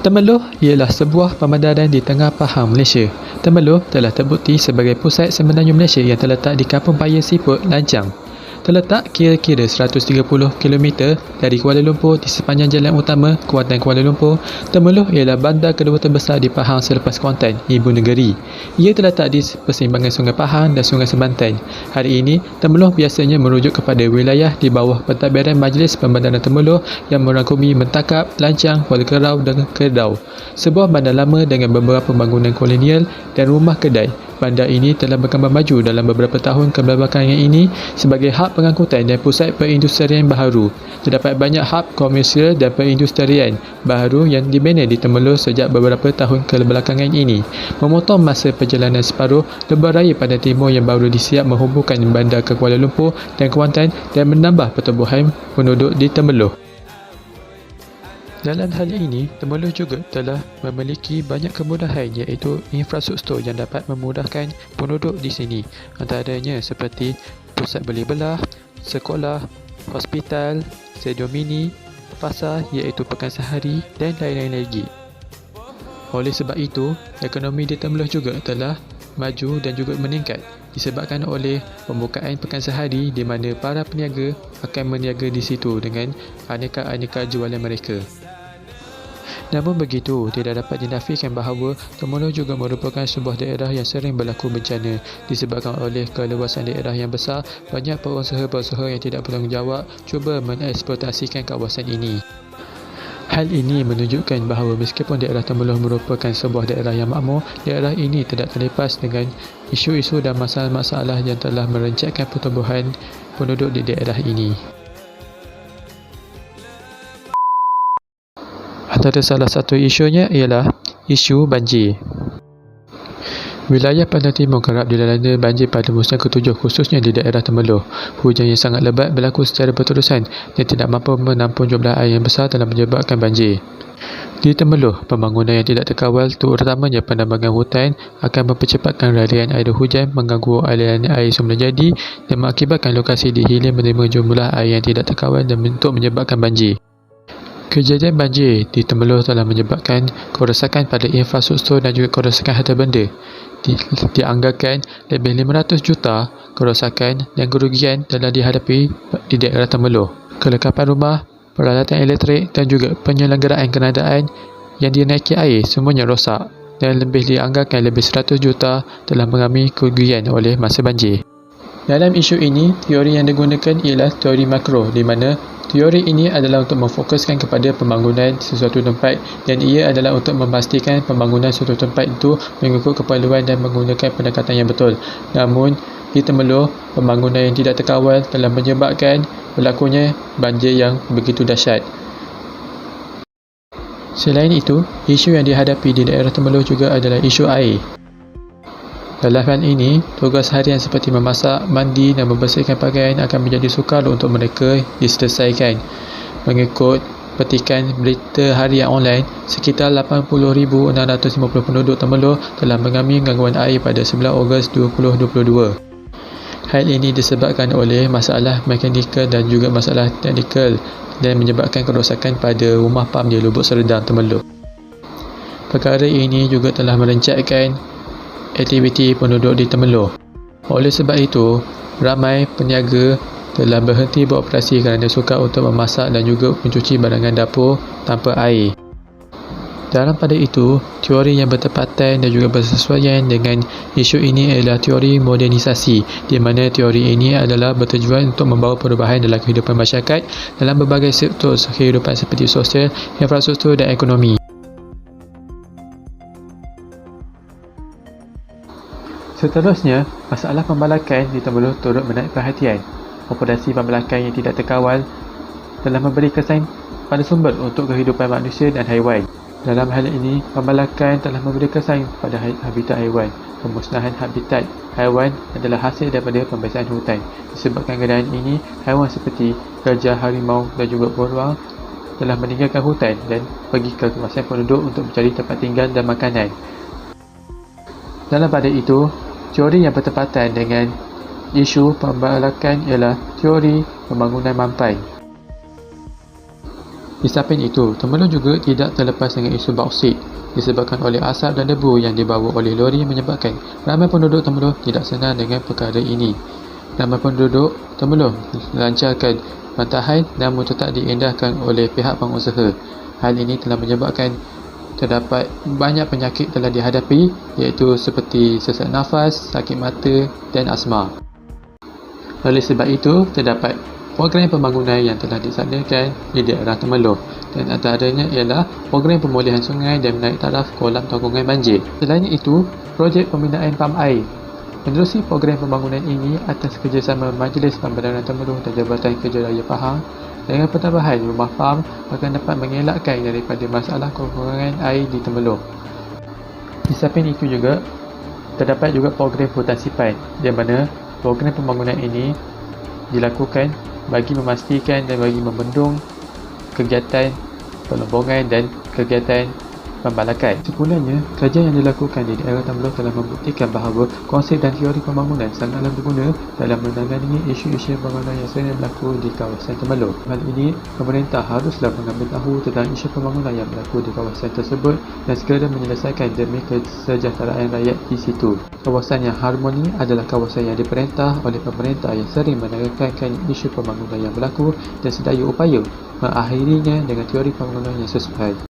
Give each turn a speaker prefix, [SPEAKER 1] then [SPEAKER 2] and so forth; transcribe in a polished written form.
[SPEAKER 1] Temeloh ialah sebuah pemandaran di tengah Pahang, Malaysia. Temeloh telah terbukti sebagai pusat semenanjung Malaysia yang terletak di Kampung Paya Siput, Lancang. Terletak kira-kira 130 km dari Kuala Lumpur di sepanjang jalan utama Kuantan Kuala Lumpur, Temeloh ialah bandar kedua terbesar di Pahang selepas Kuantan, Ibu Negeri. Ia terletak di persimpangan Sungai Pahang dan Sungai Sebantan. Hari ini, Temeloh biasanya merujuk kepada wilayah di bawah pentadbiran Majlis Pembandaran Temeloh yang merangkumi Mentakap, Lancang, Kuala Kerau dan Kedah. Sebuah bandar lama dengan beberapa bangunan kolonial dan rumah kedai. Bandar ini telah berkembang maju dalam beberapa tahun kebelakangan ini sebagai hub pengangkutan dan pusat perindustrian baharu. Terdapat banyak hub komersial dan perindustrian baharu yang dibina di Temeloh sejak beberapa tahun kebelakangan ini, memotong masa perjalanan separuh lebar raya pada timur yang baru disiap menghubungkan bandar ke Kuala Lumpur dan Kuantan dan menambah pertumbuhan penduduk di Temeloh. Dalam hal ini, Temeloh juga telah memiliki banyak kemudahan iaitu infrastruktur yang dapat memudahkan penduduk di sini, antaranya seperti pusat beli belah, sekolah, hospital, stadium mini, pasar iaitu pekan sehari dan lain-lain lagi. Oleh sebab itu, ekonomi di Temeloh juga telah maju dan juga meningkat disebabkan oleh pembukaan pekan sehari di mana para peniaga akan berniaga di situ dengan aneka-aneka jualan mereka. Namun begitu, tidak dapat dinafikan bahawa Temeloh juga merupakan sebuah daerah yang sering berlaku bencana disebabkan oleh keluasan daerah yang besar. Banyak pengusaha-pengusaha yang tidak bertanggungjawab cuba mengeksploitasikan kawasan ini. Hal ini menunjukkan bahawa meskipun daerah Temeloh merupakan sebuah daerah yang makmur, daerah ini tidak terlepas dengan isu-isu dan masalah-masalah yang telah merencatkan pertumbuhan penduduk di daerah ini. Antara salah satu isunya ialah isu banjir. Wilayah Pantai Timur kerap dilanda banjir pada musim ke-7 khususnya di daerah Temeloh. Hujan yang sangat lebat berlaku secara berterusan dan tidak mampu menampung jumlah air yang besar telah menyebabkan banjir. Di Temeloh, pembangunan yang tidak terkawal terutamanya penambangan hutan akan mempercepatkan ralian air hujan, mengganggu aliran air semula jadi dan mengakibatkan lokasi dihilir menerima jumlah air yang tidak terkawal dan untuk menyebabkan banjir. Kejadian banjir di Temeloh telah menyebabkan kerosakan pada infrastruktur dan juga kerosakan harta benda. Dianggarkan lebih 500 juta kerosakan dan kerugian telah dihadapi di daerah Temeloh. Kelengkapan rumah, peralatan elektrik dan juga penyelenggaraan kenderaan yang dinaiki air semuanya rosak dan lebih dianggarkan lebih 100 juta telah mengalami kerugian oleh masa banjir. Dalam isu ini, teori yang digunakan ialah teori makro di mana teori ini adalah untuk memfokuskan kepada pembangunan sesuatu tempat dan ia adalah untuk memastikan pembangunan suatu tempat itu mengikut keperluan dan menggunakan pendekatan yang betul. Namun, di Temeloh, pembangunan yang tidak terkawal telah menyebabkan berlakunya banjir yang begitu dahsyat. Selain itu, isu yang dihadapi di daerah Temeloh juga adalah isu air. Dalam hal ini, tugas harian seperti memasak, mandi dan membersihkan pakaian akan menjadi sukar untuk mereka diselesaikan. Mengikut petikan berita harian online, sekitar 80,650 penduduk Temeloh telah mengalami gangguan air pada 9 Ogos 2022. Hal ini disebabkan oleh masalah mekanikal dan juga masalah teknikal dan menyebabkan kerosakan pada rumah pam di Lubuk Seredang, Temeloh. Perkara ini juga telah merencatkan aktiviti penduduk di Temeloh. Oleh sebab itu, ramai peniaga telah berhenti beroperasi kerana sukar untuk memasak dan juga mencuci barangan dapur tanpa air. Dalam pada itu, teori yang bertepatan dan juga bersesuaian dengan isu ini adalah teori modernisasi, di mana teori ini adalah bertujuan untuk membawa perubahan dalam kehidupan masyarakat dalam berbagai sektor kehidupan seperti sosial, infrastruktur dan ekonomi. Seterusnya, masalah pembalakan di Temeloh turut menarik perhatian. Operasi pembalakan yang tidak terkawal telah memberi kesan pada sumber untuk kehidupan manusia dan haiwan. Dalam hal ini, pembalakan telah memberi kesan pada habitat haiwan. Pemusnahan habitat haiwan adalah hasil daripada pembesaran hutan. Disebabkan keadaan ini, haiwan seperti gajah, harimau dan juga beruang telah meninggalkan hutan dan pergi ke kawasan penduduk untuk mencari tempat tinggal dan makanan. Dalam pada itu, teori yang bertepatan dengan isu pembalakan ialah teori pembangunan mampai. Di samping itu, Temerloh juga tidak terlepas dengan isu bauksit disebabkan oleh asap dan debu yang dibawa oleh lori yang menyebabkan ramai penduduk Temerloh tidak senang dengan perkara ini. Ramai penduduk Temerloh melancarkan bantahan namun tetap diindahkan oleh pihak pengusaha. Hal ini telah menyebabkan terdapat banyak penyakit telah dihadapi iaitu seperti sesak nafas, sakit mata dan asma. Oleh sebab itu, terdapat program pembangunan yang telah dilaksanakan di daerah Temerloh dan antaranya ialah program pemulihan sungai dan menaik taraf kolam tanggungan banjir. Selain itu, projek pembinaan pam air. Menerusi program pembangunan ini atas kerjasama Majlis Pembangunan Temerloh dan Jabatan Kerja Raya Pahang, dengan penambahan rumah pam akan dapat mengelakkan daripada masalah kekurangan air di Temerloh. Di samping itu juga, terdapat juga program hutan sipan di mana program pembangunan ini dilakukan bagi memastikan dan bagi membendung kegiatan pelombongan dan kegiatan pembalakan. Sekurang-kurangnya, kajian yang dilakukan di daerah Temerloh telah membuktikan bahawa konsep dan teori pembangunan sangatlah berguna dalam menangani isu-isu pembangunan yang sering berlaku di kawasan Temerloh. Hal ini, pemerintah haruslah mengambil tahu tentang isu pembangunan yang berlaku di kawasan tersebut dan segera menyelesaikan demi kesejahteraan rakyat di situ. Kawasan yang harmoni adalah kawasan yang diperintah oleh pemerintah yang sering menekankan isu pembangunan yang berlaku dan sedaya upaya mengakhirinya dengan teori pembangunan yang sesuai.